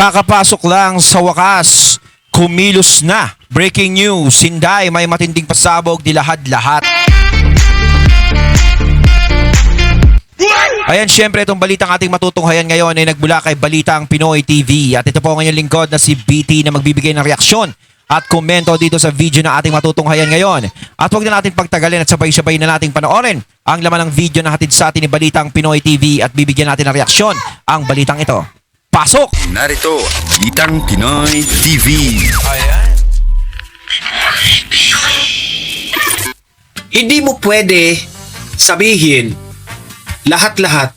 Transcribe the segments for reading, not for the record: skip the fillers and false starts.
Kakapasok lang sa wakas, kumilos na. Breaking news, Sinday may matinding pasabog di lahat-lahat. Ayan, syempre itong balitang ating matutunghayan ngayon ay nagbula kay Balitang Pinoy TV. At ito po ang inyong lingkod na si BT na magbibigay ng reaksyon at komento dito sa video na ating matutunghayan ngayon. At huwag na natin pagtagalin at sabay-sabay na nating panoorin ang laman ng video na hatid sa atin ni Balitang Pinoy TV at bibigyan natin ng reaksyon ang balitang ito. Pasok! Narito, Balitang Pinoy TV. Ayan. Hindi mo pwede sabihin lahat-lahat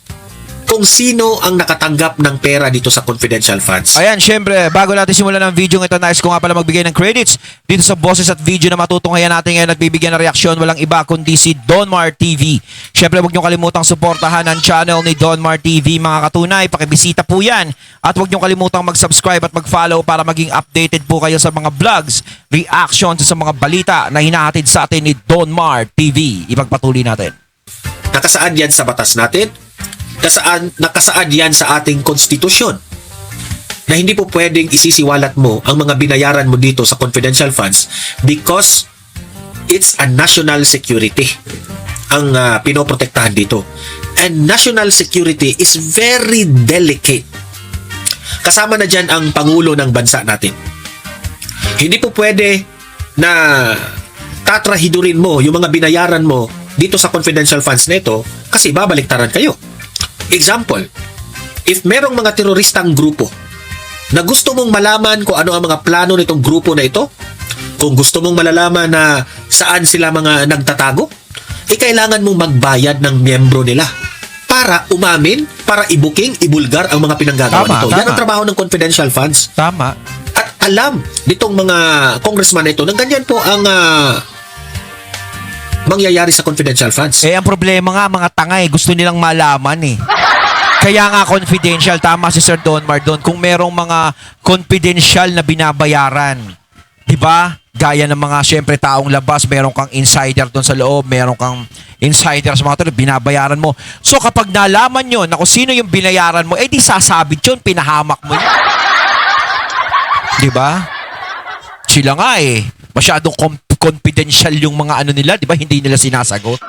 kung sino ang nakatanggap ng pera dito sa confidential funds. Ayan, syempre, bago natin simulan ang video ito, nais ko nga pala magbigay ng credits dito sa boses at video na matutunghayan natin ngayon at bibigyan ng reaksyon. Walang iba kundi si Donmar TV. Syempre, huwag niyong kalimutang suportahan ang channel ni Donmar TV, mga katunay. Pakibisita po yan. At huwag niyong kalimutang mag-subscribe at mag-follow para maging updated po kayo sa mga vlogs, reactions sa mga balita na hinahatid sa atin ni Donmar TV. Ipagpatuloy natin. Nakasaad yan sa batas natin. Nakasaad yan sa ating konstitusyon na hindi po pwedeng isisiwalat mo ang mga binayaran mo dito sa confidential funds because it's a national security ang pinoprotektahan dito. And national security is very delicate. Kasama na dyan ang Pangulo ng bansa natin. Hindi po pwede na tatrahidurin mo yung mga binayaran mo dito sa confidential funds nito kasi babaliktaran kayo. Example, if merong mga teroristang grupo na gusto mong malaman kung ano ang mga plano nitong grupo na ito, kung gusto mong malalaman na saan sila mga nagtatago, kailangan mong magbayad ng miyembro nila para umamin, para i-booking, ibulgar ang mga pinanggagawa nito. Yan ang trabaho ng confidential funds. Tama. At alam nitong mga congressman na ito na ganyan po ang mangyayari sa confidential funds. Eh, ang problema nga, mga tanga gusto nilang malaman eh. Kaya nga confidential, tama si Sir Donmar doon. Kung merong mga confidential na binabayaran, di ba? Gaya ng mga, syempre, taong labas, meron kang insider doon sa loob, meron kang insider sa mga tao, binabayaran mo. So, kapag nalaman yun, na kung sino yung binayaran mo, eh di sasabit yun, pinahamak mo yun. Di ba? Sila nga eh. Masyadong confidential yung mga ano nila, di ba? Hindi nila sinasagot.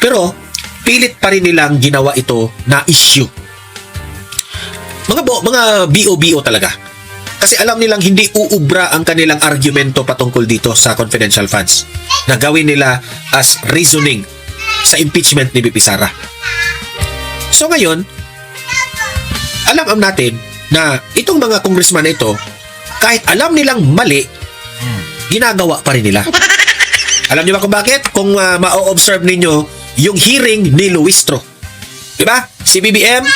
Pero, pilit pa rin nilang ginawa ito na issue. Mga BO-BO talaga. Kasi alam nilang hindi uubra ang kanilang argumento patungkol dito sa confidential funds. Na gawin nila as reasoning sa impeachment ni BP Sara. So ngayon, alam natin na itong mga congressman na ito, kahit alam nilang mali, ginagawa pa rin nila. Alam niyo ba kung bakit? Kung ma-observe ninyo yung hearing ni Luistro. Diba? Si BBM,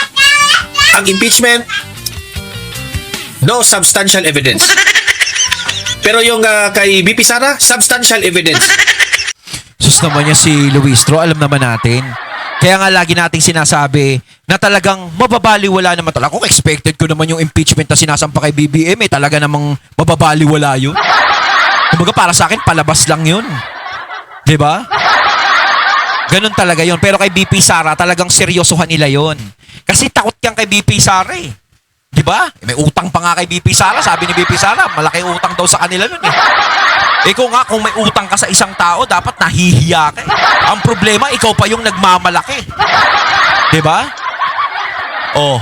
ang impeachment, no substantial evidence. Pero yung kay BP Sara, substantial evidence. Sus naman niya si Luistro, alam naman natin. Kaya nga lagi nating sinasabi na talagang mababaliwala naman talaga. Kung expected ko naman yung impeachment na sinasampa kay BBM, eh talaga namang mababaliwala yun. Kumbaga para sa akin, palabas lang yun. Diba? Ganun talaga yun. Pero kay BP Sara, talagang seryosohan nila yun. Kasi takot yan kay BP Sara eh. Diba? May utang pa nga kay BP Sara. Sabi ni BP Sara, malaki utang daw sa kanila nun eh. Ikaw nga, kung may utang ka sa isang tao, dapat nahihiya ka eh. Ang problema, ikaw pa yung nagmamalaki. Diba? Oh,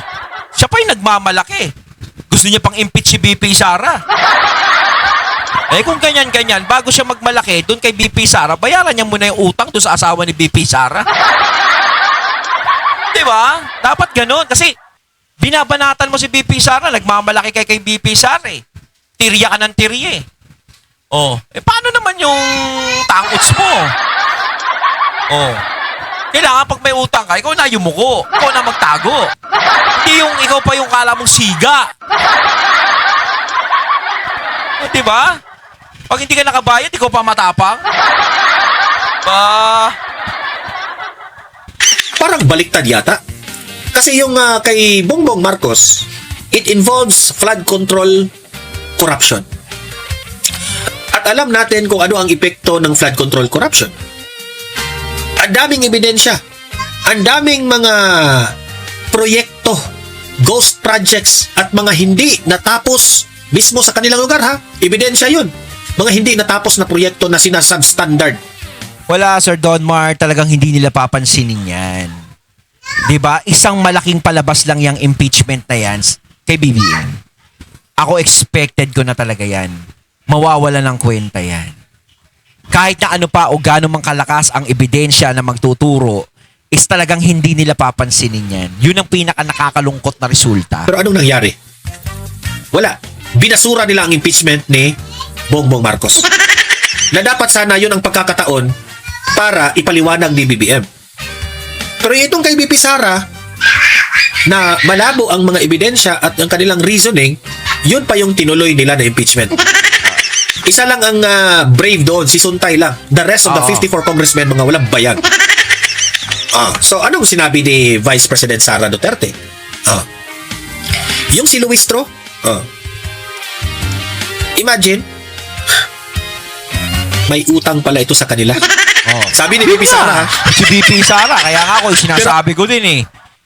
siya pa yung nagmamalaki. Gusto niya pang impeach si BP Sara. Eh kung ganyan-ganyan, bago siya magmalaki, doon kay BP Sara, bayaran niya muna yung utang doon sa asawa ni BP Sara. Diba? Dapat ganun. Kasi binabanatan mo si BP Sara, nagmamalaki kay BP Sara eh. Tirya ka ng tirya eh. Oh, eh paano naman yung tangots mo? Oh, kailangan pag may utang ka, ikaw na yumuko. Ikaw na magtago. Hindi yung ikaw pa yung kala mong siga. Oh, diba? Pag hindi ka nakabayad, ikaw pa matapang. Parang baliktad yata. Kasi yung kay Bongbong Marcos, it involves flood control corruption. At alam natin kung ano ang epekto ng flood control corruption. Ang daming ebidensya. Ang daming mga proyekto ghost projects at mga hindi natapos mismo sa kanilang lugar ha. Ebidensya yun. Mga hindi natapos na proyekto na sinasubstandard. Wala, Sir Donmar, talagang hindi nila papansinin yan. 'Di ba? Isang malaking palabas lang yung impeachment na yan kay BBM. Ako expected ko na talaga yan. Mawawala ng kwenta yan. Kahit na ano pa o gaano mang kalakas ang ebidensya na magtuturo, is talagang hindi nila papansinin yan. Yun ang pinaka nakakalungkot na resulta. Pero anong nangyari? Wala. Binasura nila ang impeachment ni Bongbong Marcos. Na dapat sana yun ang pagkakataon para ipaliwanag ni BBM. Pero itong kay BP Sara, na malabo ang mga ebidensya at ang kanilang reasoning, yun pa yung tinuloy nila na impeachment. Isa lang ang brave doon, si Suntay lang. The rest of the 54 congressmen, mga walang bayag. So anong sinabi ni Vice President Sara Duterte? Yung si Luistro, imagine, may utang pala ito sa kanila. Sabi ni BP Sara, Si BP Sara, kaya nga ako, sinasabi ko din eh.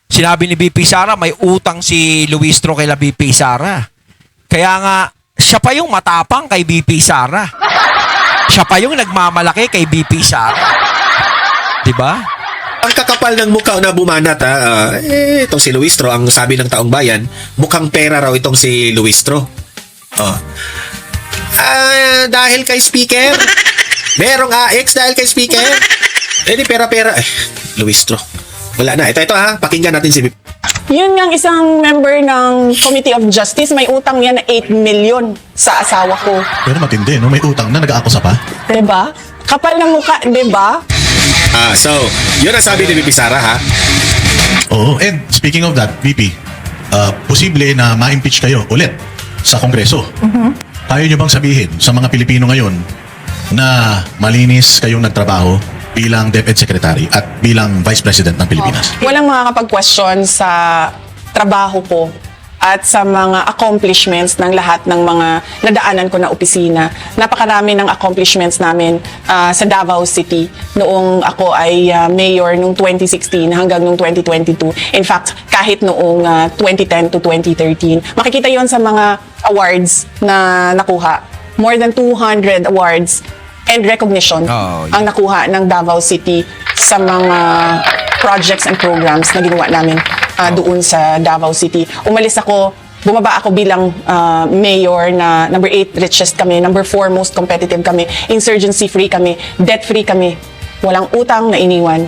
Sinabi ni BP Sara, may utang si Luistro kay BP Sara. Kaya nga, siya pa yung matapang kay BP Sara. Siya pa yung nagmamalaki kay BP Sara. Diba? ang kakapal ng mukha na bumanat itong si Luistro, ang sabi ng taong bayan, mukhang pera raw itong si Luistro. Dahil kay speaker, merong AX dahil kay speaker. Di pera-pera. Luistro. Wala na. Ito ha. Pakinggan natin si Yun nga isang member ng Committee of Justice, may utang yan na 8 million sa asawa ko. Pero matindi, no? May utang na, nag-aakusa pa. Diba? Kapal ng mukha, diba? So, yun ang sabi ni VP Sara, ha? Oo, and speaking of that, VP, posible na ma-impeach kayo ulit sa Kongreso. Kaya nyo bang sabihin sa mga Pilipino ngayon na malinis kayong nagtrabaho bilang DepEd Secretary at bilang Vice President ng Pilipinas? Walang makakapag-question sa trabaho ko at sa mga accomplishments ng lahat ng mga nadaanan ko na opisina. Napakarami ng accomplishments namin sa Davao City noong ako ay mayor noong 2016 hanggang noong 2022. In fact, kahit noong 2010 to 2013. Makikita yon sa mga awards na nakuha. More than 200 awards and recognition ang nakuha ng Davao City sa mga projects and programs na ginawa namin doon sa Davao City. Umalis ako, bumaba ako bilang mayor na number 8 richest kami, number 4 most competitive kami, insurgency free kami, debt free kami, walang utang na iniwan.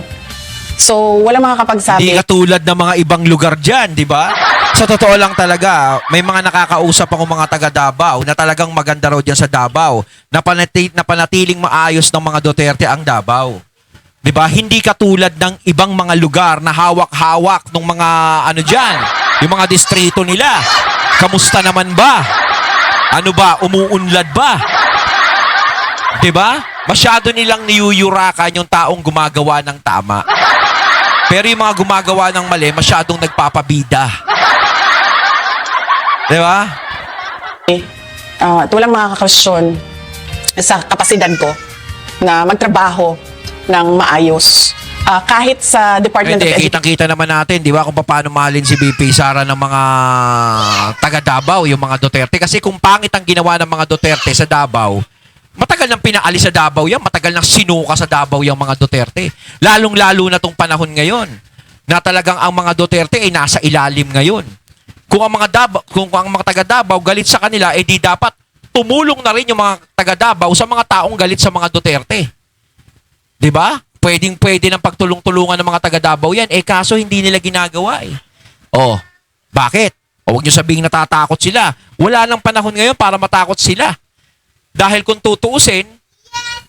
So, wala makakapagsabi. Hindi katulad ng mga ibang lugar dyan, di ba? Sa totoo lang talaga, may mga nakakausap ako mga taga Davao na talagang maganda raw dyan sa Davao. Napanatiling maayos ng mga Duterte ang Davao. Di ba? Hindi katulad ng ibang mga lugar na hawak-hawak ng mga ano dyan, yung mga distrito nila. Kamusta naman ba? Ano ba? Umuunlad ba? Di ba? Masyado nilang niyuyurakan yung taong gumagawa ng tama. Pero yung mga gumagawa ng mali, masyadong nagpapabida. Di ba? Walang makakakasyon sa kapasidad ko na magtrabaho ng maayos. Kahit sa Department of Education. Kitang-kita naman natin, di ba, kung paano mahalin si BP Sara ng mga taga Davao, yung mga Duterte. Kasi kung pangit ang ginawa ng mga Duterte sa Davao, matagal nang pinaalis sa Davao yan, matagal nang sinuka sa Davao yung mga Duterte. Lalong-lalo na tong panahon ngayon, na talagang ang mga Duterte ay nasa ilalim ngayon. Kung ang mga taga Davao galit sa kanila, di dapat tumulong na rin yung mga taga Davao sa mga taong galit sa mga Duterte. 'Di ba? Pwedeng-pwede ng pagtulong-tulungan ng mga taga Davao yan. Kaso hindi nila ginagawa eh. Bakit? Huwag nyo sabihing natatakot sila. Wala nang panahon ngayon para matakot sila. Dahil kung tutuusin,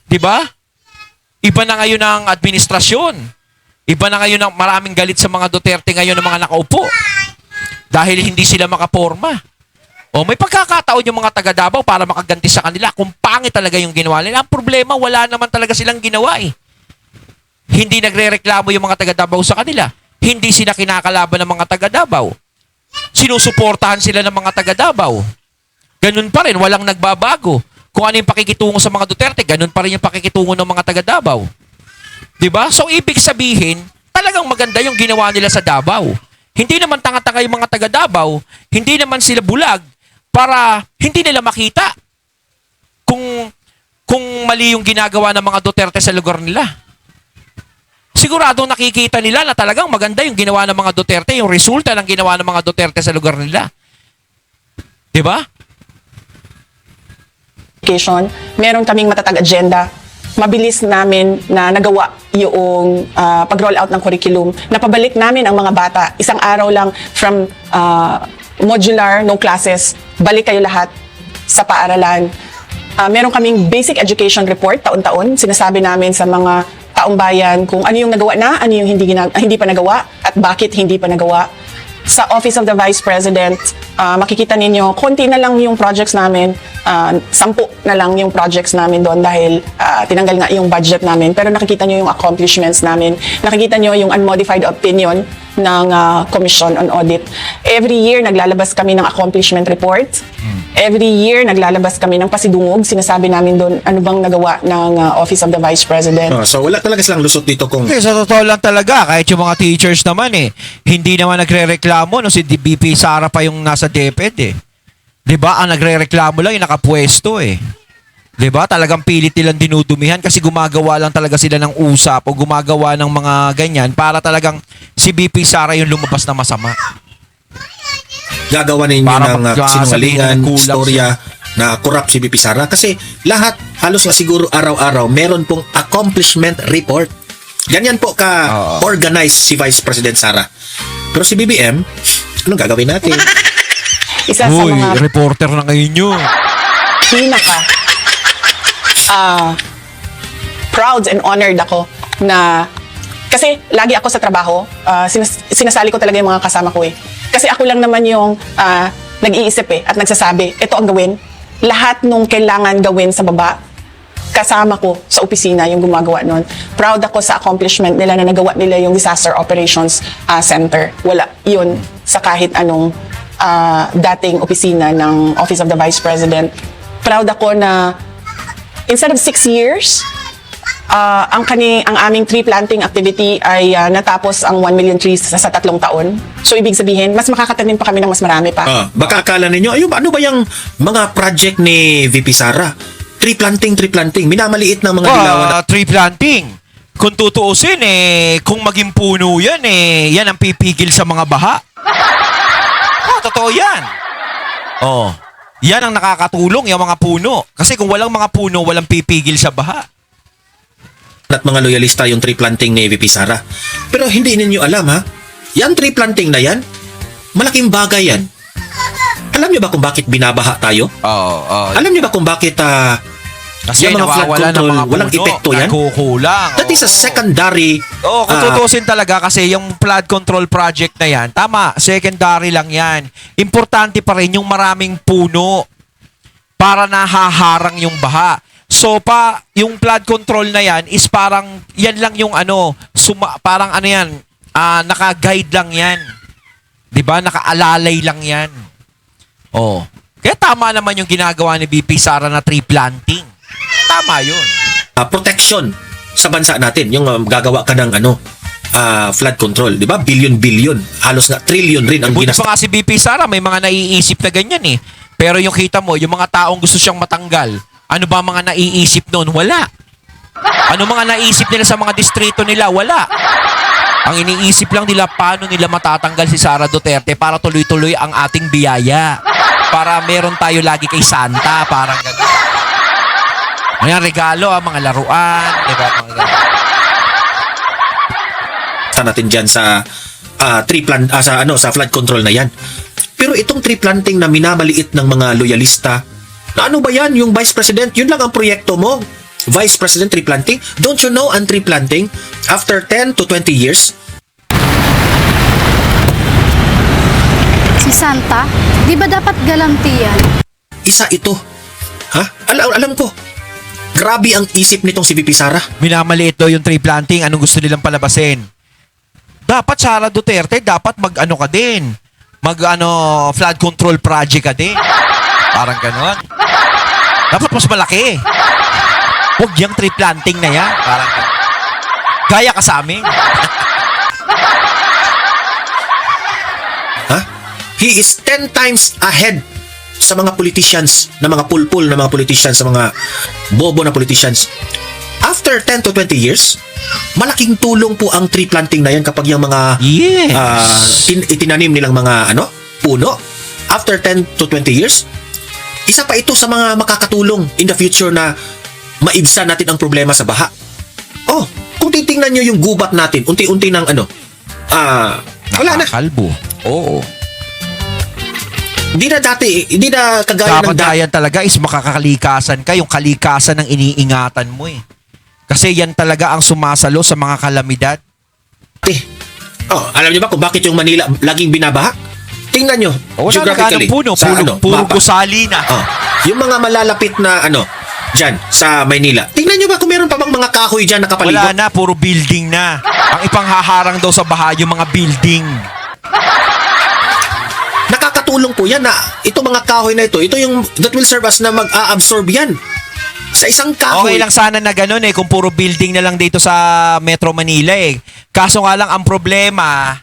'di ba? Iba na ngayon ang administrasyon. Iba na ngayon ang maraming galit sa mga Duterte ngayon ng mga nakaupo. Dahil hindi sila makaporma. May pagkakataon yung mga taga Davao para makaganti sa kanila kung pangit talaga yung ginawa nila. Ang problema, wala naman talaga silang ginawa eh. Hindi nagrereklamo yung mga taga Davao sa kanila. Hindi sila kinakalaban ng mga taga Davao. Sinusuportahan sila ng mga taga Davao. Ganun pa rin, walang nagbabago. Kung ano yung pakikitungo sa mga Duterte, ganun pa rin yung pakikitungo ng mga taga Davao. Diba? So, ibig sabihin, talagang maganda yung ginawa nila sa Davao. Hindi naman tanga-tanga yung mga taga Davao, hindi naman sila bulag para hindi nila makita kung mali yung ginagawa ng mga Duterte sa lugar nila. Siguradong nakikita nila na talagang maganda yung ginawa ng mga Duterte, yung resulta ng ginawa ng mga Duterte sa lugar nila. 'Di ba? Meron kaming matatag agenda. Mabilis namin na nagawa yung pag-roll out ng curriculum. Napabalik namin ang mga bata. Isang araw lang from modular, no classes, balik kayo lahat sa paaralan. Meron kaming basic education report taon-taon. Sinasabi namin sa mga taong bayan kung ano yung nagawa na, ano yung hindi pa nagawa, at bakit hindi pa nagawa. Sa Office of the Vice President, makikita ninyo, konti na lang yung projects namin, 10 na lang yung projects namin doon dahil tinanggal nga yung budget namin. Pero nakikita nyo yung accomplishments namin. Nakikita nyo yung unmodified opinion ng Commission on Audit. Every year, naglalabas kami ng accomplishment report. Every year, naglalabas kami ng pasidungog. Sinasabi namin doon ano bang nagawa ng Office of the Vice President. So wala talaga silang lusot dito kung Kasi sa totoo lang talaga, kahit yung mga teachers naman hindi naman nagre-reklamo no si BP Sara pa yung nasa DepEd 'Di ba? Ang nagre-reklamo lang yung nakapwesto 'Di ba? Talagang pilit nilang dinudumihan kasi gumagawa lang talaga sila ng usap o gumagawa ng mga ganyan para talagang si BP Sara yung lumabas na masama. gagawa ninyo Para ng magsasabihin sinungalingan, na kulang istorya na corrupt si BP Sara. Kasi lahat, halos nga siguro araw-araw, meron pong accomplishment report. Ganyan po ka-organize si Vice President Sara. Pero si BBM, anong gagawin natin? Isa sa Uy, mga reporter na ngayon yun. pinaka proud and honored ako na kasi lagi ako sa trabaho, sinasali ko talaga yung mga kasama ko Kasi ako lang naman yung nag-iisip at nagsasabi, ito ang gawin. Lahat nung kailangan gawin sa baba, kasama ko sa opisina yung gumagawa nun. Proud ako sa accomplishment nila na nagawa nila yung Disaster Operations Center. Wala yun sa kahit anong dating opisina ng Office of the Vice President. Proud ako na instead of 6 years, ang aming tree planting activity ay natapos ang 1 million trees sa 3 taon. So, ibig sabihin, mas makakatanim pa kami ng mas marami pa. Baka akala ninyo, ano ba yung mga project ni VP Sara? Tree planting. Minamaliit ng mga dilawan. Tree planting. Kung tutuusin, kung maging puno yan, yan ang pipigil sa mga baha. Totoo yan. Yan ang nakakatulong, yung mga puno. Kasi kung walang mga puno, walang pipigil sa baha. At mga loyalista yung tree planting ni VP Sara. Pero hindi ninyo alam yan tree planting na yan, malaking bagay yan. Alam niyo ba kung bakit binabaha tayo? Alam niyo ba kung bakit kasi yung mga flood nawawala ng control, mga walang puno, epekto yan? nagkukulang. That is a secondary. Kung tutusin talaga kasi yung flood control project na yan, tama, secondary lang yan. Importante pa rin yung maraming puno para nahaharang yung baha. So yung flood control na yan is parang yan lang yung parang yan, naka-guide lang yan. 'Di ba? Nakaalalay lang yan. Kaya tama naman yung ginagawa ni BP Sara na tree planting. Tama 'yun. Protection sa bansa natin, yung gagawa ka ng flood control, 'di ba? Billion, halos na trillion rin ang Buti pa nga si BP Sara, may mga naiisip na ganyan Pero yung kita mo, yung mga taong gusto siyang matanggal, ano ba mga naiisip noon? Wala. Ano mga naisip nila sa mga distrito nila? Wala. Ang iniisip lang nila, paano nila matatanggal si Sara Duterte para tuloy-tuloy ang ating biyaya. Para meron tayo lagi kay Santa. Parang gano'n. Mga regalo, mga laruan. Diba? Mga gano'n. natin diyan sa sa flood control na yan. Pero itong tree planting na minamaliit ng mga loyalista, na ano ba yan? Yung Vice President, yun lang ang proyekto mo. Vice President tree planting? Don't you know ang tree planting? After 10 to 20 years, Si Santa, di ba dapat galanti yan? isa ito. Alam ko. Grabe ang isip nitong si VP Sara. Minamaliit daw yung tree planting. Anong gusto nilang palabasin? Dapat Sara Duterte, dapat ka din. Flood control project ka din. Parang gano'n. Dapat mas malaki. Huwag yung tree planting na yan. Parang gano'n. Gaya ka sa amin. he is 10 times ahead sa mga politicians, na mga pulpul na mga politicians, sa mga bobo na politicians. After 10 to 20 years, malaking tulong po ang tree planting na yan kapag yung mga Yes. itinanim nilang mga puno. After 10 to 20 years, isa pa ito sa mga makakatulong in the future na maibsan natin ang problema sa baha. Oh, kung titingnan nyo yung gubat natin, unti-unti ng wala na. Nakakalbo. Oo. Hindi na kagaya ng Dapat yan talaga is makakalikasan ka. Yung kalikasan ng iniingatan mo eh. Kasi yan talaga ang sumasalo sa mga kalamidad. dati. Oh, alam niyo ba kung bakit yung Manila laging binabaha? Tingnan nyo, Wala na geographically. ganong puno. sa Puro mapa. gusali na. Oh, yung mga malalapit na dyan, sa Maynila. Tingnan nyo ba kung meron pa bang mga kahoy dyan nakapalibot? Wala na, puro building na. Ang ipanghaharang daw sa baha yung mga building. Nakakatulong po yan na itong mga kahoy na ito yung that will serve as na mag-a-absorb yan. Sa isang kahoy. Okay lang sana na ganun kung puro building na lang dito sa Metro Manila Kaso nga lang ang problema,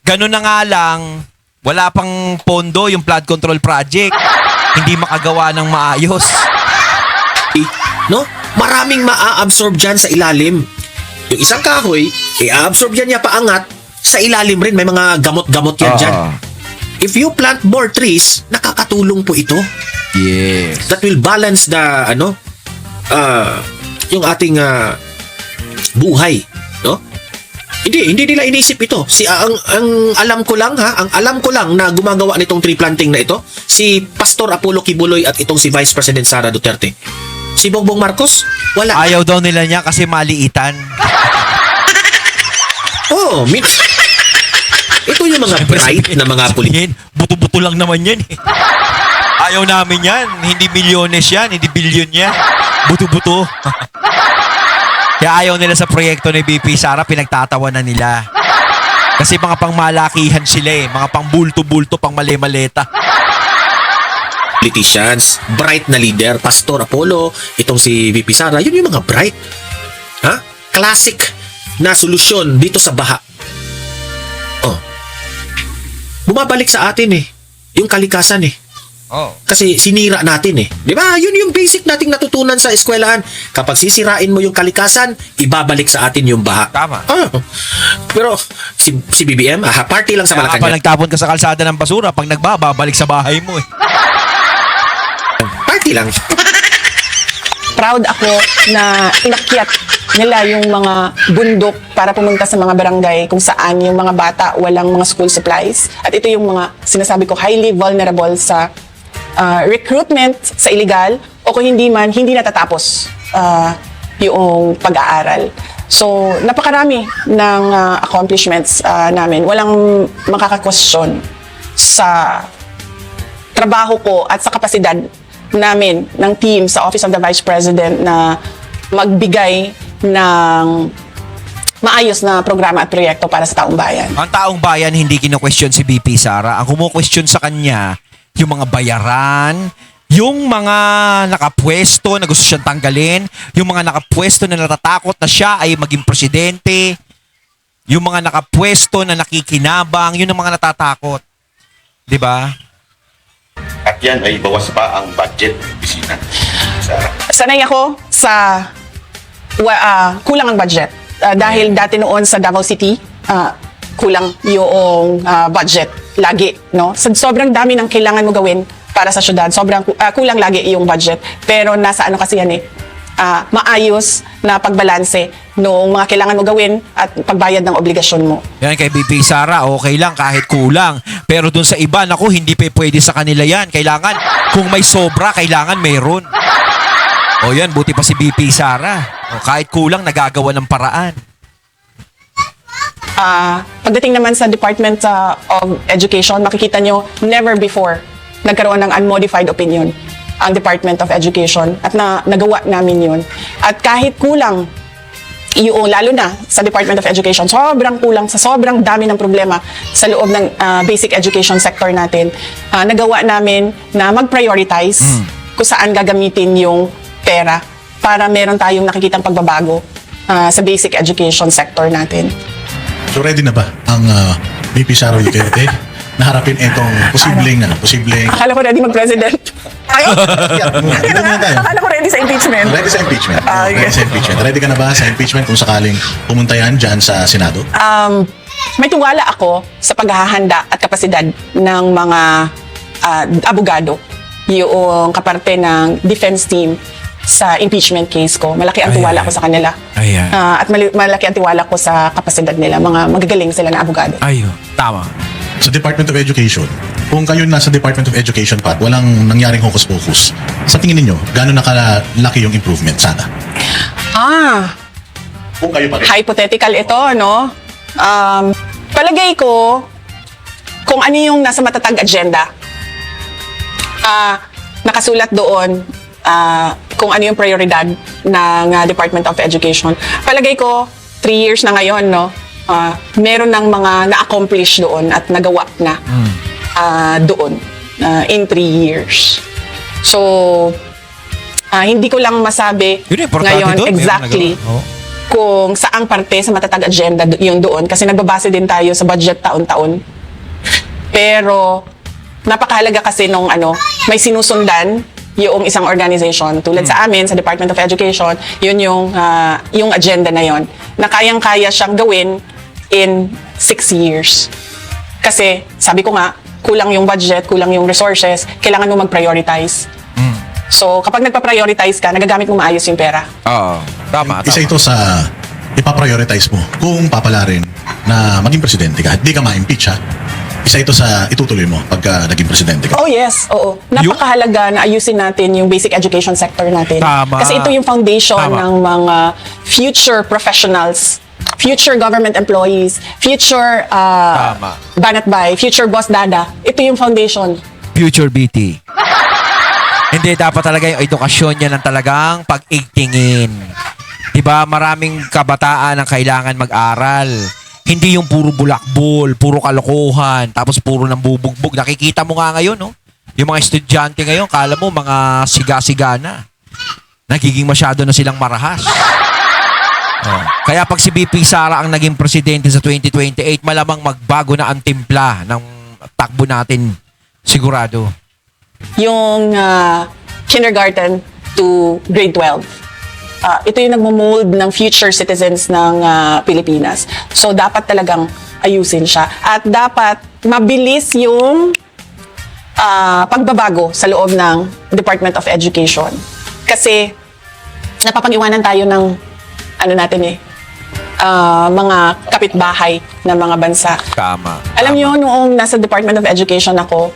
ganun na nga lang, wala pang pondo yung flood control project. Hindi makagawa ng maayos. No? Maraming maa-absorb dyan sa ilalim. Yung isang kahoy, i-absorb yan niya paangat, sa ilalim rin may mga gamot-gamot yan dyan. If you plant more trees, nakakatulong po ito. Yes. That will balance the yung ating buhay, no? Hindi nila inisip ito. Ang alam ko lang na gumagawa nitong tree planting na ito, si Pastor Apollo Kibuloy at itong si Vice President Sara Duterte. Si Bongbong Marcos, wala. Ayaw daw nila niya kasi maliitan. Oh, ito yung mga bright na mga politician. Buto-buto lang naman yan Ayaw namin yan. Hindi milyones yan. Hindi bilyon yan. Buto-buto. Kaya ayaw nila sa proyekto ni BP Sara, pinagtatawanan nila. Kasi mga pangmalakihan sila Mga pang bulto-bulto, pang mali-maleta. Politicians, bright na leader, Pastor Apollo, itong si VP Sara, yun yung mga bright. Classic na solusyon dito sa baha. Oh. Bumabalik sa atin yung kalikasan Kasi sinira natin Di ba? Yun yung basic nating natutunan sa eskwelahan. Kapag sisirain mo yung kalikasan, ibabalik sa atin yung baha. Tama. Pero si BBM, party lang sa Kaya kapag Malacanang. nagtapon ka sa kalsada ng basura, pag nagbabalik sa bahay mo Party lang. Proud ako na inakyat nila yung mga bundok para pumunta sa mga barangay kung saan yung mga bata walang mga school supplies. At ito yung mga sinasabi ko highly vulnerable sa recruitment sa illegal o kung hindi man, hindi natatapos yung pag-aaral. So, napakarami ng accomplishments namin. Walang makaka-question sa trabaho ko at sa kapasidad namin ng team sa Office of the Vice President na magbigay ng maayos na programa at proyekto para sa taong bayan. Ang taong bayan hindi kino-question si BP Sara. Ang kumo-question sa kanya, yung mga bayaran, yung mga nakapwesto na gusto siyang tanggalin, yung mga nakapwesto na natatakot na siya ay maging presidente, yung mga nakapwesto na nakikinabang, yun ang mga natatakot. 'Di ba? At yan ay bawas pa ang budget ng opisina. Sanay ako sa kulang ang budget. Dahil dati noon sa Davao City, kulang yung budget lagi, no? Sobrang dami ng kailangan mo gawin para sa syudad. Sobrang kulang lagi yung budget. Pero nasa kasi yan maayos na pagbalanse noong mga kailangan mo gawin at pagbayad ng obligasyon mo. Yan kay BP Sara, okay lang kahit kulang. Pero dun sa iba, naku, hindi pa pwede sa kanila yan. Kailangan, kung may sobra, kailangan meron. O yan, buti pa si BP Sara. O, kahit kulang, nagagawa ng paraan. Pagdating naman sa Department of Education, makikita nyo, never before nagkaroon ng unmodified opinion ang Department of Education at nagawa namin yun. At kahit kulang yung, lalo na sa Department of Education, sobrang kulang sa sobrang dami ng problema sa loob ng basic education sector natin, nagawa namin na mag-prioritize kung saan gagamitin yung pera para meron tayong nakikitang pagbabago sa basic education sector natin. So ready na ba ang VP Sara Duterte naharapin itong posibleng Akala ko ready mag-president. Ayun. Dito muna tayo. Akala ko ready sa impeachment. Ready sa impeachment. Okay. Ready sa impeachment. Ready ka na ba sa impeachment kung sakaling pumunta yan dyan sa Senado? May tiwala ako sa paghahanda at kapasidad ng mga abogado, yung kaparte ng defense team sa impeachment case ko. Malaki ang tiwala ko sa kanila. Ayan. At malaki ang tiwala ko sa kapasidad nila. Mga magagaling sila na abogado. Ayun. Tama. Sa Department of Education, kung kayo nasa Department of Education pa at walang nangyaring hocus-pocus, sa tingin ninyo, gano'n nakalaki yung improvement sana? Kung kayo pa rin. Hypothetical ito, no? Palagay ko, kung ano yung nasa matatag agenda, nakasulat doon kung ano yung prioridad ng Department of Education. Palagay ko, 3 years na ngayon, no? Meron ng mga na-accomplish doon at nagawa na doon in 3 years. So, hindi ko lang masabi Yun, importante ngayon doon. Meron exactly nagawa. Oo. kung saang parte sa matatag agenda yun doon kasi nagbabase din tayo sa budget taon-taon. Pero napakahalaga kasi nung may sinusundan yung isang organization tulad sa amin sa Department of Education, yun yung agenda na yon na kayang-kaya siyang gawin in 6 years. Kasi sabi ko nga, kulang yung budget, kulang yung resources, kailangan mo mag-prioritize. So, kapag nagpa-prioritize ka, nagagamit mo maayos yung pera. Oo. Tama. Isa ito sa ipaprioritize mo kung papalarin na maging presidente ka. Hindi ka ma-impeach, ha? Isa ito sa itutuloy mo pagka naging presidente ka. Oh yes, oo. Napakahalaga na ayusin natin yung basic education sector natin. Tama. Kasi ito yung foundation Tama. ng mga future professionals, future government employees, future Tama. banatbay, future boss dada. Ito yung foundation. Future BT. Hindi, dapat talaga yung edukasyon niya ng talagang pag-igtingin. Diba, maraming kabataan ang kailangan mag-aral. Hindi yung puro bulakbol, puro kalokohan, tapos puro nang bubugbog. Nakikita mo nga ngayon, no? Yung mga estudyante ngayon, kala mo mga siga-siga na. Nagiging masyado na silang marahas. Oh. Kaya pag si BP Sara ang naging presidente sa 2028, malamang magbago na ang timpla ng takbo natin. Sigurado. Yung kindergarten to grade 12. Ito yung nagmo-mold ng future citizens ng Pilipinas. So, dapat talagang ayusin siya. At dapat mabilis yung pagbabago sa loob ng Department of Education. Kasi, napapag-iwanan tayo ng mga kapitbahay ng mga bansa. Tama. Alam nyo, noong nasa Department of Education ako,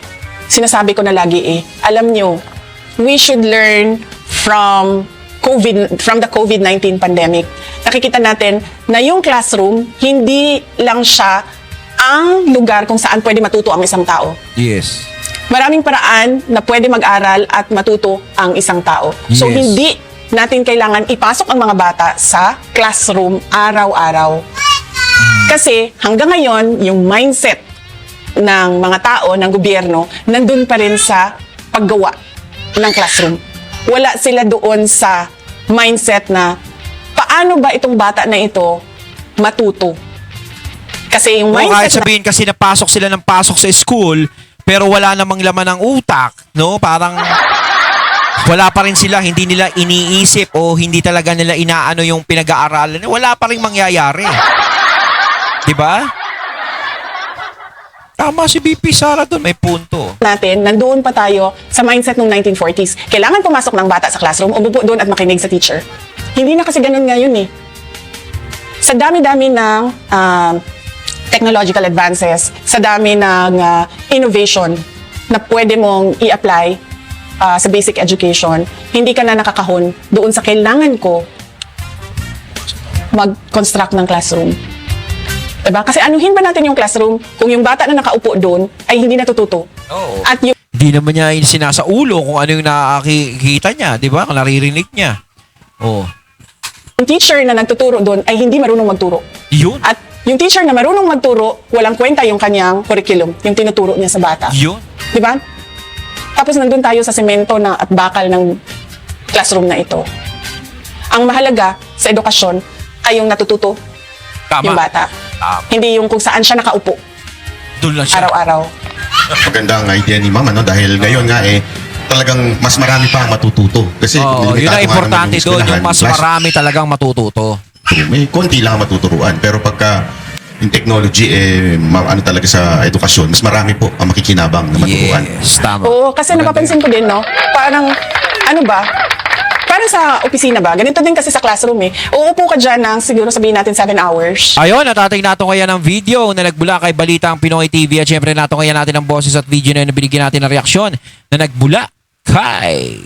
sinasabi ko na lagi alam nyo, we should learn from the COVID-19 pandemic. Nakikita natin na yung classroom, hindi lang siya ang lugar kung saan pwede matuto ang isang tao. Yes. Maraming paraan na pwede mag-aral at matuto ang isang tao. So, Yes. hindi natin kailangan ipasok ang mga bata sa classroom araw-araw. Kasi hanggang ngayon, yung mindset ng mga tao, ng gobyerno, nandun pa rin sa paggawa ng classroom. Wala sila doon sa mindset na paano ba itong bata na ito matuto. Kasi yung O kahit mindset sabihin kasi napasok sila ng pasok sa school, pero wala namang laman ng utak, no? Parang wala pa rin sila, hindi nila iniisip o hindi talaga nila inaano yung pinag-aaralan. Wala pa rin mangyayari. Diba? Tama si BP Sara doon, may punto. natin, nandoon pa tayo sa mindset ng 1940s. Kailangan pumasok ng bata sa classroom, umupo doon at makinig sa teacher. Hindi na kasi ganun ngayon eh. Sa dami-dami ng technological advances, sa dami ng innovation na pwede mong i-apply sa basic education, hindi ka na nakakahon doon sa kailangan ko mag-construct ng classroom. Diba? Kasi anuhin ba natin yung classroom kung yung bata na nakaupo doon ay hindi natututo? Oo. At yung Hindi naman niya sinasaulo kung ano yung nakikita niya, di ba? Kung naririnig niya. Oh. teacher na nagtuturo doon ay hindi marunong magturo. Yun. At yung teacher na marunong magturo, walang kwenta yung kanyang curriculum, yung tinuturo niya sa bata. Yun. Di ba? Tapos nandun tayo sa semento at bakal ng classroom na ito. Ang mahalaga sa edukasyon ay yung natututo Tama. yung bata. Tama. Hindi yung kung saan siya nakaupo Doon lang siya. araw-araw. magandang idea ni Ma'am, ano? Dahil ngayon nga talagang mas marami pa ang matututo. Kasi Oo, yun limitado ang nga importante naman yung doon, yung eskwelahan. mas Last marami talagang matututo. May konti lang ang matuturuan. Pero pagka in technology, ano talaga sa edukasyon, mas marami po ang makikinabang na maturuan. Yes, tama. Oo, kasi Maganda napapansin ko din, no? Parang, ano ba? Parang sa opisina ba? Ganito din kasi sa classroom eh. Uupo ka dyan ng siguro sabihin natin 7 hours. Ayun, natatay natin kaya ng video na nagbula kay Balitang Pinoy TV at syempre natin kaya natin ang boses at video na binigyan natin ng reaksyon na nagbula kay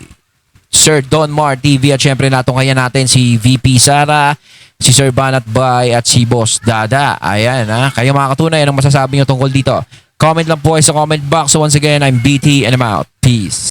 Sir Don Mar TV at syempre natin kaya natin si VP Sara, si Sir Banat Bay at si Boss Dada. Ayan ha, kayo mga katunay, anong masasabi nyo tungkol dito? Comment lang po sa comment box. So once again, I'm BT and I'm out. Peace.